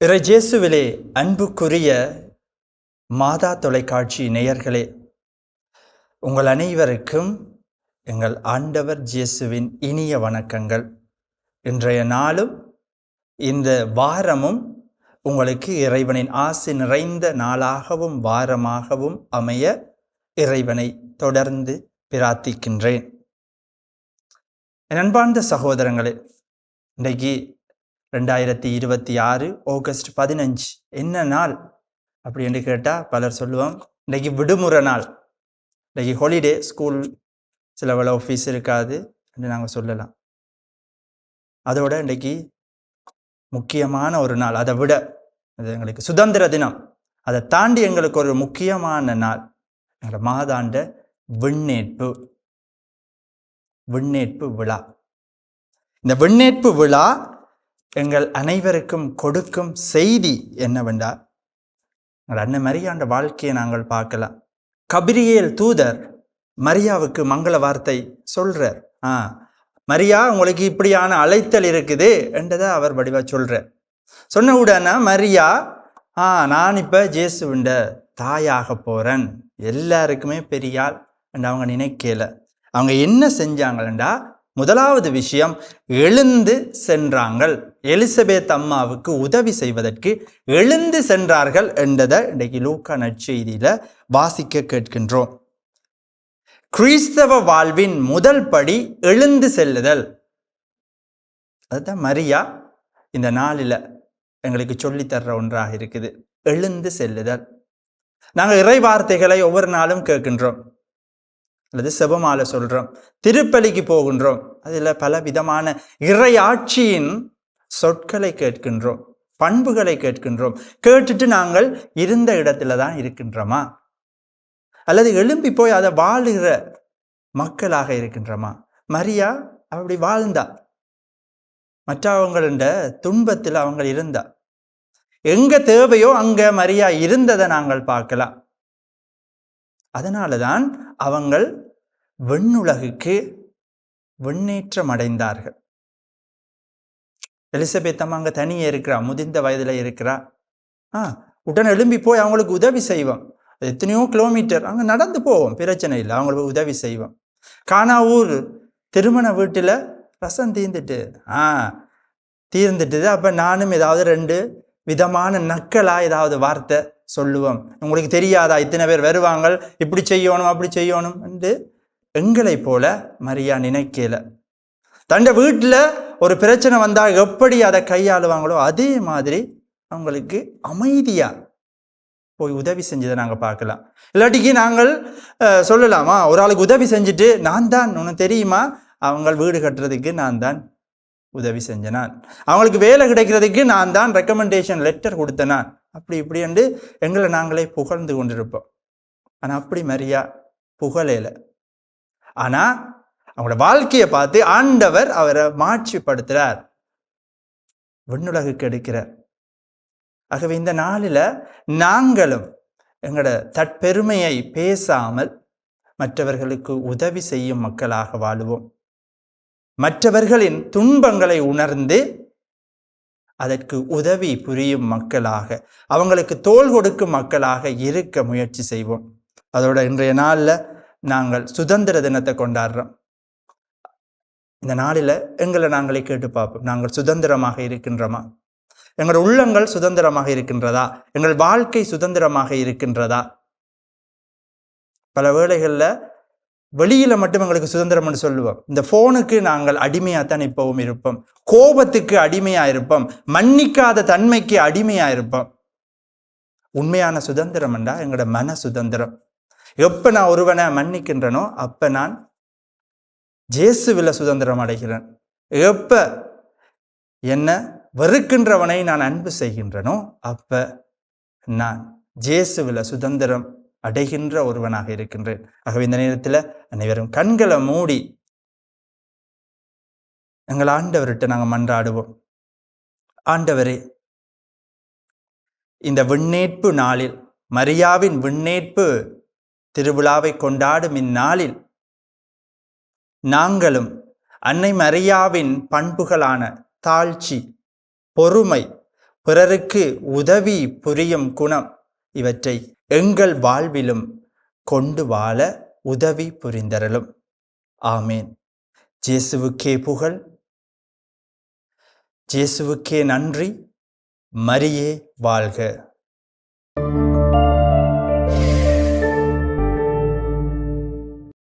இறையேசுவிலே அன்புக்குரிய மாதா தொலைக்காட்சி நேயர்களே, உங்கள் அனைவருக்கும் எங்கள் ஆண்டவர் இயேசுவின் இனிய வணக்கங்கள். இன்றைய நாளும் இந்த வாரமும் உங்களுக்கு இறைவனின் ஆசி நிறைந்த நாளாகவும் வாரமாகவும் அமைய இறைவனை தொடர்ந்து பிரார்த்திக்கின்றேன். என் அன்பார்ந்த சகோதரங்களே, இன்றைக்கு 2026 ஆகஸ்ட் 15 என்ன நாள் அப்படின்னு கேட்டால் பலர் சொல்லுவோம், இன்றைக்கி விடுமுறை நாள், இன்றைக்கி ஹாலிடே, ஸ்கூல் சில வேளை ஆஃபீஸ் இருக்காது என்று நாங்கள் சொல்லலாம். அதோட இன்றைக்கி முக்கியமான ஒரு நாள், அதை விட அது எங்களுக்கு சுதந்திர தினம், அதை தாண்டி எங்களுக்கு ஒரு முக்கியமான நாள், எங்களோட மாதாண்ட விண்ணேற்பு விழா. இந்த விண்ணேற்பு விழா எங்கள் அனைவருக்கும் கொடுக்கும் செய்தி என்னவென்றால், எங்கள் அன்னை மரியாண்ட வாழ்க்கையை நாங்கள் பார்க்கலாம். கபிரியேல் தூதர் மரியாவுக்கு மங்கள வார்த்தை சொல்றார். மரியா, உங்களுக்கு இப்படியான அழைத்தல் இருக்குது என்றதை அவர் வடிவா சொல்றார். சொன்ன உடனே மரியா, நான் இப்போ ஜேசுவிண்ட தாயாக போகிறேன், எல்லாருக்குமே பெரியாள் என்று அவங்க நினைக்கல. அவங்க என்ன செஞ்சாங்களா, முதலாவது விஷயம், எழுந்து சென்றாங்கள். எலிசபெத் அம்மாவுக்கு உதவி செய்வதற்கு எழுந்து சென்றார்கள் என்றதை இன்றைக்கு லூக்கா நற்செய்தியில வாசிக்க கேட்கின்றோம். கிறிஸ்தவ வாழ்வின் முதல் படி எழுந்து செல்லுதல். அதுதான் மரியா இந்த நாளில் எங்களுக்கு சொல்லித்தர்ற ஒன்றாக இருக்குது, எழுந்து செல்லுதல். நாங்கள் இறை வார்த்தைகளை ஒவ்வொரு நாளும் கேட்கின்றோம், அல்லது செபமால சொல்றோம், திருப்பலிக்கு போகின்றோம், அதில் பல விதமான இறை ஆட்சியின் சொற்களை கேட்கின்றோம், பண்புகளை கேட்கின்றோம். கேட்டுட்டு நாங்கள் இருந்த இடத்துல தான் இருக்கின்றோமா, அல்லது எழும்பி போய் அதை வாழுகிற மக்களாக இருக்கின்றோமா? மரியா அப்படி வாழ்ந்தா, மற்றவங்கள துன்பத்தில் அவங்க இருந்தா, எங்க தேவையோ அங்க மரியா இருந்ததை நாங்கள் பார்க்கலாம். அதனாலதான் அவங்கள் விண்ணுலகுக்கு விண்ணேற்றம் அடைந்தார்கள். எலிசபெத் அம்மா அங்க தனியே இருக்கிறா, முதிர்ந்த வயதுல இருக்கிறா. உடனே எழும்பி போய் அவங்களுக்கு உதவி செய்வோம். எத்தனையோ கிலோமீட்டர் அங்க நடந்து போவோம், பிரச்சனை இல்லை, அவங்களுக்கு உதவி செய்வோம். கானாவூர் திருமண வீட்டுல ரசம் தீர்ந்துட்டுது. அப்ப நானும் ஏதாவது 2 விதமான நக்கலா ஏதாவது வார்த்தை சொல்லுவோம். உங்களுக்கு தெரியாதா, இத்தனை பேர் வருவாங்க, இப்படி செய்யணும் அப்படி செய்யணும் என்று எங்களை போல மரியா நினைக்கல. தண்ட வீட்டுல ஒரு பிரச்சனை வந்தா எப்படி அதை கையாளுவாங்களோ அதே மாதிரி அவங்களுக்கு அமைதியா போய் உதவி செஞ்சதை நாங்க பார்க்கலாம். இல்லாட்டிக்கு நாங்கள் சொல்லலாமா, ஒரு ஆளுக்கு உதவி செஞ்சுட்டு, நான் தான், உனக்கு தெரியுமா, அவங்க வீடு கட்டுறதுக்கு நான் தான் உதவி செஞ்சேன், அவங்களுக்கு வேலை கிடைக்கிறதுக்கு நான் தான் ரெக்கமெண்டேஷன் லெட்டர் கொடுத்தேன், அப்படி இப்படி என்று எங்களை நாங்களே புகழ்ந்து கொண்டிருப்போம். ஆனா அப்படி மரியா புகழல. ஆனா அவங்களோட வாழ்க்கையை பார்த்து ஆண்டவர் அவரை மாட்சிப்படுத்துறார், விண்ணுலகுக்கு எடுக்கிறார். ஆகவே இந்த நாளில் நாங்களும் எங்களோட தற்பெருமையை பேசாமல் மற்றவர்களுக்கு உதவி செய்யும் மக்களாக வாழுவோம். மற்றவர்களின் துன்பங்களை உணர்ந்து அதற்கு உதவி புரியும் மக்களாக, அவங்களுக்கு தோள் கொடுக்கும் மக்களாக இருக்க முயற்சி செய்வோம். அதோட இன்றைய நாளில் நாங்கள் சுதந்திர தினத்தை கொண்டாடுறோம். இந்த நாளில் எங்களை நாங்களே கேட்டு பார்ப்போம், நாங்கள் சுதந்திரமாக இருக்கின்றோமா? எங்கள் உள்ளங்கள் சுதந்திரமாக இருக்கின்றதா? எங்கள் வாழ்க்கை சுதந்திரமாக இருக்கின்றதா? பல வேளைகளில் வெளியில மட்டும் எங்களுக்கு சுதந்திரம் என்று சொல்லுவோம். இந்த போனுக்கு நாங்கள் அடிமையாத்தான் இப்பவும் இருப்போம், கோபத்துக்கு அடிமையா இருப்போம், மன்னிக்காத தன்மைக்கு அடிமையா இருப்போம். உண்மையான சுதந்திரம் என்றா எங்களோட மன சுதந்திரம். எப்ப நான் ஒருவனை மன்னிக்கின்றனோ அப்ப நான் இயேசுவில சுதந்திரம் அடைகிறேன். எப்ப என்ன வெறுக்கின்றவனை நான் அன்பு செய்கின்றனோ அப்ப நான் இயேசுவில சுதந்திரம் அடைகின்ற ஒருவனாக இருக்கின்றேன். ஆகவே இந்த நேரத்தில் அனைவரும் கண்களை மூடி எங்கள் ஆண்டவர்கிட்ட நாங்கள் மன்றாடுவோம். ஆண்டவரே, இந்த விண்ணேற்பு நாளில், மரியாவின் விண்ணேற்பு திருவிழாவை கொண்டாடும் இந்நாளில் நாங்களும் அன்னை மரியாவின் பண்புகளான தாழ்ச்சி, பொறுமை, பிறருக்கு உதவி புரியும் குணம் இவற்றை எங்கள் வாழ்விலும் கொண்டு வாழ உதவி புரிந்தரலும். ஆமேன். இயேசுவுக்கே புகழ், இயேசுவுக்கே நன்றி. மரியே வாழ்க.